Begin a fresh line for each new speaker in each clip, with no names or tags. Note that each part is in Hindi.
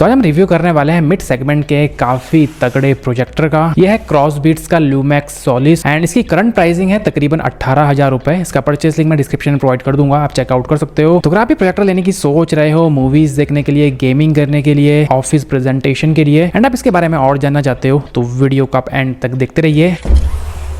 तो आज हम रिव्यू करने वाले हैं मिड सेगमेंट के काफी तगड़े प्रोजेक्टर का। यह है क्रॉसबीट्स का लूमैक्स सोलिस एंड इसकी करंट प्राइसिंग है तकरीबन 18,000 रुपए। इसका परचेस लिंक मैं डिस्क्रिप्शन में प्रोवाइड कर दूंगा, आप चेकआउट कर सकते हो। तो अगर आप भी प्रोजेक्टर लेने की सोच रहे हो, मूवीज देखने के लिए, गेमिंग करने के लिए, ऑफिस प्रेजेंटेशन के लिए एंड आप इसके बारे में और जानना चाहते हो तो वीडियो को आप एंड तक देखते रहिए।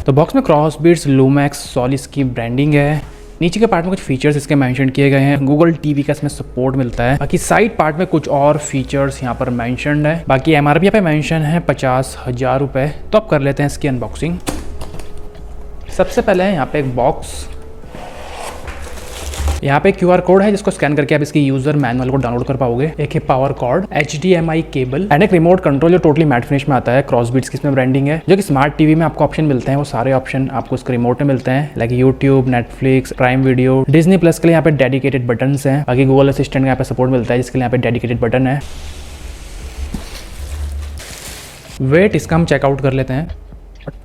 तो बॉक्स में क्रॉसबीट्स लूमैक्स सोलिस की ब्रांडिंग है। नीचे के पार्ट में कुछ फीचर्स इसके मेंशन किए गए हैं। गूगल टीवी का इसमें सपोर्ट मिलता है। बाकी साइड पार्ट में कुछ और फीचर्स यहाँ पर मेंशन्ड है। बाकी एमआरपी यहाँ पे मेंशन है 50,000 रुपए। तो अब कर लेते हैं इसकी अनबॉक्सिंग। सबसे पहले है यहाँ पे एक बॉक्स। यहाँ पे QR कोड है जिसको स्कैन करके आप इसकी यूजर मैनुअल को डाउनलोड कर पाओगे। एक है power cord, HDMI cable and एक रिमोट कंट्रोल जो टोटली मैट फिनिश में आता है। क्रॉसबीट्स की इसमें ब्रांडिंग है। जो कि स्मार्ट टीवी में आपको ऑप्शन मिलते हैं वो सारे ऑप्शन आपको इसके रिमोट में मिलते हैं, like YouTube, Netflix, prime video, Disney plus के लिए यहाँ पे डेडिकेटेड बटन हैं। बाकी गूगल असिस्टेंट का यहाँ पे सपोर्ट मिलता है जिसके लिए यहाँ पे डेडिकेटेड बटन है। वेट इसका हम चेकआउट कर लेते हैं।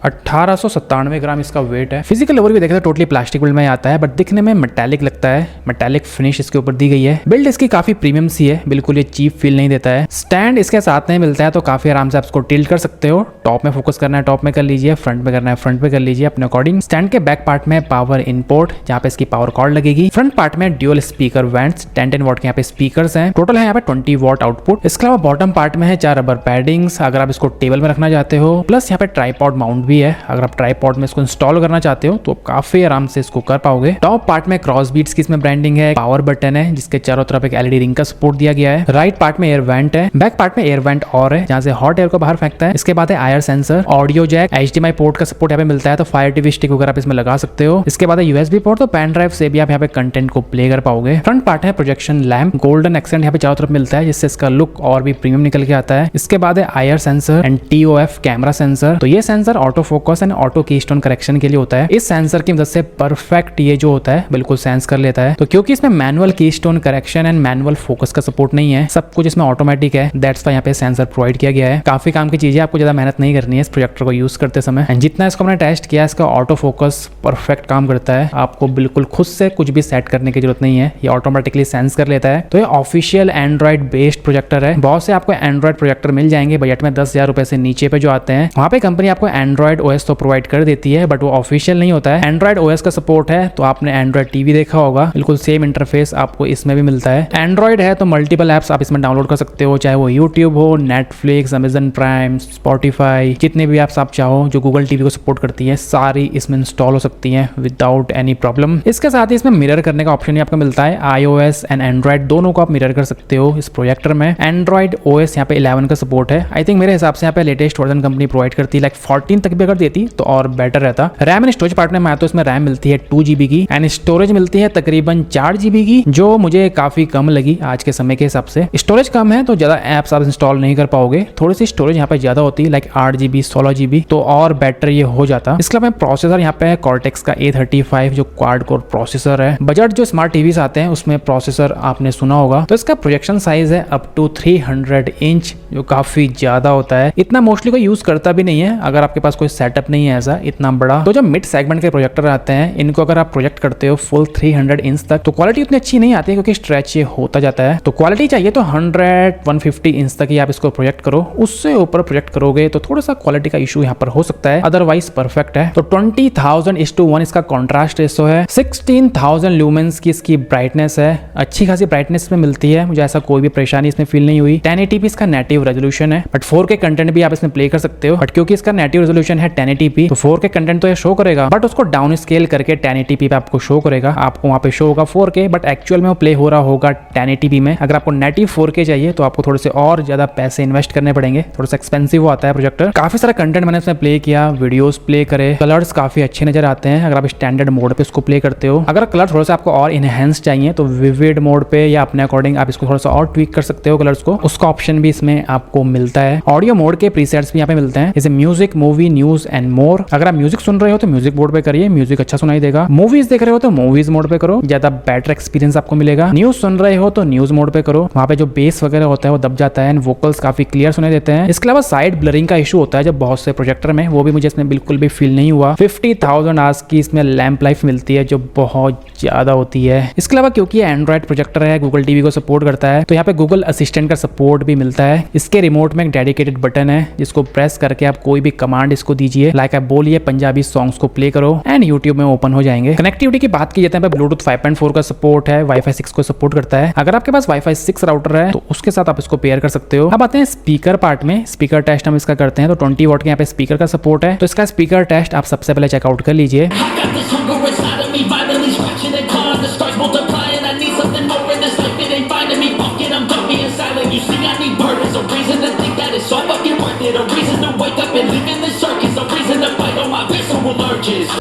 1897 ग्राम इसका वेट है। फिजिकल ओवरव्यू देखें तो टोटली प्लास्टिक बिल्ड में आता है, बट दिखने में मेटालिक लगता है। मेटालिक फिनिश इसके ऊपर दी गई है। बिल्ड इसकी काफी प्रीमियम सी है, बिल्कुल ये चीप फील नहीं देता है। स्टैंड इसके साथ में मिलता है तो काफी आराम से आप इसको टिल्ट कर सकते हो। टॉप में फोकस करना है टॉप में कर लीजिए, फ्रंट में करना है फ्रंट में कर लीजिए अपने अकॉर्डिंग। स्टैंड के बैक पार्ट में पावर इनपुट जहाँ पे इसकी पावर कॉर्ड लगेगी। फ्रंट पार्ट में ड्यूअल स्पीकर वेंट्स, 10 वॉट के यहाँ पे स्पीकर्स हैं। टोटल है यहाँ पे 20 वॉट आउटपुट। इसके अलावा बॉटम पार्ट में है 4 रबर पैडिंग्स अगर आप इसको टेबल में रखना चाहते हो। प्लस यहाँ पे ट्राइपॉड माउंट भी है। अगर आप ट्राइपॉड में इसको इंस्टॉल करना चाहते हो तो काफी आराम से इसको कर पाओगे। टॉप पार्ट में क्रॉसबीट्स की इसमें ब्रांडिंग है। पावर बटन है जिसके चारों तरफ एक LED रिंग का सपोर्ट दिया गया है। राइट पार्ट में एयर वेंट है। बैक पार्ट में एयर वेंट और है जहां से हॉट एयर को बाहर फेंकता है। इसके बाद है IR sensor, audio jack, HDMI port का सपोर्ट यहाँ पे मिलता है तो फायर टीवी स्टिक वगैरह आप इसमें लगा सकते हो। इसके बाद है USB पोर्ट, तो पेन ड्राइव से भी आप यहाँ पे कंटेंट को प्ले कर पाओगे। फ्रंट पार्ट है प्रोजेक्शन लैम्प, गोल्डन एक्सेंट यहाँ पे चारों तरफ मिलता है जिससे इसका लुक और भी प्रीमियम निकल के आता है। इसके बाद है IR sensor and TOF camera sensor. तो ये sensor auto focus and auto keystone correction के लिए होता है। इस सेंसर की मदद से परफेक्ट ये जो होता है बिल्कुल सेंस कर लेता है। तो क्योंकि इसमें manual keystone correction and manual focus का सपोर्ट नहीं है, सब कुछ इसमें ऑटोमेटिक है, दैट्स व्हाई यहाँ पे सेंसर प्रोवाइड किया गया है। काफी काम की चीज है, आपको ज्यादा मेहनत नहीं करनी है इस प्रोजेक्टर को यूज करते समय। एंड जितना इसको हमने टेस्ट किया इसका ऑटो फोकस परफेक्ट काम करता है। आपको बिल्कुल खुद से कुछ भी सेट करने की जरूरत नहीं है, ये ऑटोमेटिकली सेंस कर लेता है। तो ये ऑफिशियल एंड्रॉइड बेस्ड प्रोजेक्टर है। बहुत से आपको एंड्रॉइड प्रोजेक्टर मिल जाएंगे बजट में 10,000 रुपए से नीचे पे जो आते हैं। वहाँ पे कंपनी आपको एंड्रॉइड OS तो प्रोवाइड कर देती है बट वो ऑफिशियल नहीं होता है। एंड्रॉइड OS का सपोर्ट है तो आपने एंड्रॉइड टीवी देखा होगा, बिल्कुल सेम इंटरफेस आपको इसमें भी मिलता है। एंड्रॉइड है तो मल्टीपल एप्स आप इसमें डाउनलोड कर सकते हो, चाहे वो यूट्यूब हो, नेटफ्लिक्स, अमेजन प्राइम, स्पॉटिफाई, जितने भी एप्स आप चाहो जो गूगल टीवी को सपोर्ट करती है सारी इसमें इंस्टॉल हो सकती हैं विदाउट एनी प्रॉब्लम। इसके साथ ही इसमें मिरर करने का ऑप्शन आपको मिलता है। iOS एंड एंड्रॉइड दोनों को आप मिरर कर सकते हो इस प्रोजेक्टर में। एंड्रॉइड OS यहाँ पे 11 का सपोर्ट है। आई थिंक मेरे हिसाब से यहाँ पे लेटेस्ट वर्जन कंपनी प्रोवाइड करती है, लाइक 14 तक भी अगर देती तो और बेटर रहता। रैम एंड स्टोरेज पार्ट में मैं तो इसमें रैम मिलती है 2 GB की एंड स्टोरेज मिलती है तकरीबन 4 GB की, जो मुझे काफी कम लगी आज के समय के हिसाब से। स्टोरेज कम है तो ज्यादा एप्स आप इंस्टॉल नहीं कर पाओगे। थोड़ी सी स्टोरेज यहाँ पे ज्यादा होती है, लाइक 8 GB 16 GB तो और बेटर ये हो जाता। इसके अलावा प्रोसेसर यहाँ पे कॉर्टेक्स का A35 जो क्वाड कोर प्रोसेसर है। बजट जो स्मार्ट टीवीज आते हैं उसमें प्रोसेसर आपने सुना होगा। तो इसका प्रोजेक्शन साइज है अप टू 300 इंच जो काफी ज्यादा होता है। इतना मोस्टली कोई यूज करता भी नहीं है अगर आपके पास कोई सेटअप नहीं है ऐसा इतना बड़ा। तो जो मिड सेगमेंट के प्रोजेक्टर आते हैं इनको अगर आप प्रोजेक्ट करते हो फुल 300 इंच तक तो क्वालिटी उतनी अच्छी नहीं आती है क्योंकि स्ट्रेच ये होता जाता है। तो क्वालिटी चाहिए तो 100-150 इंच तक ही आप इसको प्रोजेक्ट करो, उससे ऊपर प्रोजेक्ट करोगे तो थोड़ा सा क्वालिटी का इशू यहाँ पर हो सकता है, अदरवाइज परफेक्ट है। तो 20,000:1 इसका कॉन्ट्रास्ट रेशो है। 16,000 ल्यूमेंस की इसकी ब्राइटनेस है। अच्छी खासी ब्राइटनेस में मिलती है, मुझे ऐसा कोई भी परेशानी इसमें फील नहीं हुई। 1080p इसका नेटिव रेजोल्यूशन है बट 4K कंटेंट भी आप इसमें प्ले कर सकते हो। बट क्योंकि इसका नेटिव रेजोल्यूशन है 1080p तो 4K कंटेंट तो ये शो करेगा बट उसको डाउन स्केल करके 1080p पे आपको शो करेगा। आपको वहाँ पे शो होगा 4K बट एक्चुअल में वो प्ले हो रहा होगा 1080p में। अगर आपको नेटिव 4K चाहिए तो आपको थोड़े से और ज्यादा पैसे इन्वेस्ट करने पड़ेंगे, थोड़ा सा एक्सपेंसिव वो आता है प्रोजेक्टर। काफी सारा कंटेंट मैंने इसमें प्ले किया, वीडियोस प्ले करे, कलर्स काफी अच्छे नजर आते हैं अगर आप स्टैंडर्ड मोड पे इसको प्ले करते हो। अगर कलर थोड़ा सा आपको और इनहेंस चाहिए तो विविड मोड पे या अपने अकॉर्डिंग आप इसको थोड़ा सा और ट्वीक कर सकते हो कलर्स को, उसका ऑप्शन भी इसमें आपको मिलता है। ऑडियो मोड के प्रीसेट्स भी यहाँ पे मिलते हैं, जैसे music, movie, news news and more. अगर आप म्यूजिक सुन रहे हो तो म्यूजिक मोड पे करिए, म्यूजिक अच्छा सुनाई देगा। मूवीज देख रहे हो तो मूवीज मोड पे करो, ज्यादा बेटर एक्सपीरियंस आपको मिलेगा। न्यूज सुन रहे हो तो न्यूज मोड पे करो, वहाँ पे जो बेस वगैरह होता है वो दब जाता है एंड वोकल्स काफी क्लियर सुनाई देते हैं। इसके अलावा साइड ब्लरिंग का इशू होता है जब बहुत से प्रोजेक्टर में, वो भी मुझे इसमें बिल्कुल भी फील नहीं हुआ। 50,000 आवर्स की इसमें लैंप लाइफ मिलती है जो बहुत ज्यादा होती है। इसके अलावा क्योंकि एंड्रॉइड प्रोजेक्टर है, गूगल टीवी को सपोर्ट करता है, तो यहाँ पे गूगल असिस्टेंट का सपोर्ट भी मिलता है। इसके रिमोट में एक डेडिकेटेड बटन है जिसको प्रेस करके आप कोई भी कमांड इसको दीजिए, लाइक आप बोलिए पंजाबी सॉन्ग्स को प्ले करो एंड यूट्यूब में ओपन हो जाएंगे। कनेक्टिविटी की बात की जाती है, ब्लूटूथ 5.4 का सपोर्ट है, वाईफाई 6 को सपोर्ट करता है। अगर आपके पास वाईफाई 6 राउटर है तो उसके साथ आप इसको पेयर कर सकते हो। अब आते हैं स्पीकर पार्ट में। स्पीकर टेस्ट हम इसका करते हैं तो 20 वॉट के यहाँ पे स्पीकर का सपोर्ट है, तो इसका स्पीकर टेस्ट आप सबसे पहले चेकआउट कर लीजिए।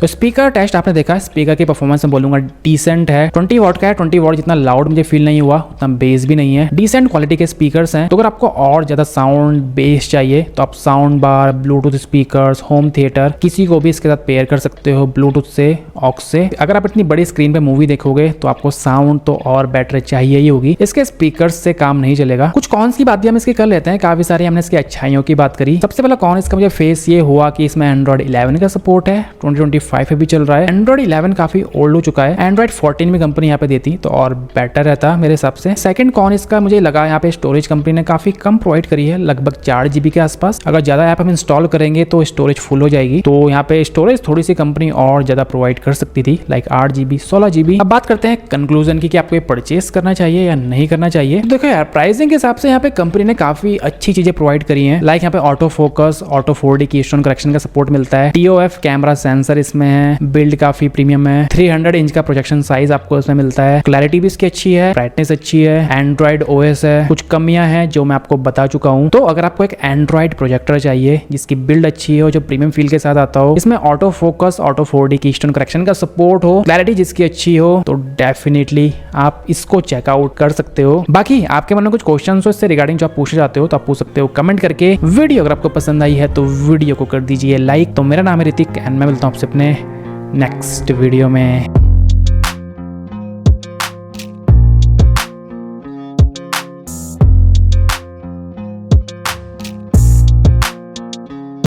तो स्पीकर टेस्ट आपने देखा, स्पीकर की परफॉर्मेंस में बोलूंगा डिसेंट है। 20 वॉट का है, 20 वॉट जितना लाउड मुझे फील नहीं हुआ, उतना बेस भी नहीं है। डिसेंट क्वालिटी के स्पीकर्स हैं। तो अगर आपको और ज्यादा साउंड बेस चाहिए तो आप sound bar, Bluetooth speakers, home theatre किसी को भी इसके साथ पेयर कर सकते हो ब्लूटूथ से, ऑक्स से। अगर आप इतनी बड़ी स्क्रीन पे मूवी देखोगे तो आपको साउंड तो और बेटर चाहिए ही होगी, इसके स्पीकर्स से काम नहीं चलेगा। कुछ कॉन्स की बात भी हम इसके कर लेते हैं, काफी सारी हमने इसकी अच्छाइयों की बात करी। सबसे पहला कॉन इसका मुझे फेस ये हुआ कि इसमें एंड्रॉइड 11 का सपोर्ट है, 2025 पे भी चल रहा है। एंड्रॉइड 11 काफी ओल्ड हो चुका है, एंड्रॉइड 14 में कंपनी यहाँ पे देती तो और बेटर रहता मेरे हिसाब से। सेकंड कॉन इसका मुझे लगा यहाँ पे स्टोरेज कंपनी ने काफी कम प्रोवाइड करी है, लगभग 4 GB के आसपास। अगर ज्यादा ऐप हम इंस्टॉल करेंगे तो स्टोरेज फुल हो जाएगी, तो यहाँ पे स्टोरेज थोड़ी सी कंपनी और ज्यादा प्रोवाइड कर सकती थी, लाइक 8 GB 16 GB। अब बात करते हैं कंक्लूजन की कि आपको ये परचेस करना चाहिए या नहीं करना चाहिए। तो देखो यार, प्राइसिंग के हिसाब से यहाँ पे कंपनी ने काफी अच्छी चीजें प्रोवाइड करी है, लाइक यहाँ पे ऑटो फोकस, ऑटो 4D की स्टोन करेक्शन का सपोर्ट मिलता है, TOF कैमरा सेंसर इसमें है, बिल्ड काफी प्रीमियम है, 300 इंच का प्रोजेक्शन साइज आपको इसमें मिलता है, क्लैरिटी भी इसकी अच्छी है, ब्राइटनेस अच्छी है, एंड्रॉइड OS है। कुछ कमियां हैं जो मैं आपको बता चुका हूं। तो अगर आपको एक एंड्रॉइड प्रोजेक्टर चाहिए जिसकी बिल्ड अच्छी हो, जो प्रीमियम फील के साथ आता हो, इसमें ऑटो फोकस, ऑटो 4D की स्टोन करेक्शन का सपोर्ट हो, क्लैरिटी जिसकी अच्छी हो, तो डेफिनेटली आप इसको चेकआउट कर सकते हो। बाकी आपके मन में कुछ क्वेश्चन हो इससे रिगार्डिंग जो आप पूछना चाहते हो तो आप पूछ सकते हो कमेंट करके। वीडियो अगर आपको पसंद आई है तो वीडियो को कर दीजिए लाइक। तो मेरा नाम है ऋतिक एंड मैं मिलता हूं आपसे अपने नेक्स्ट वीडियो में।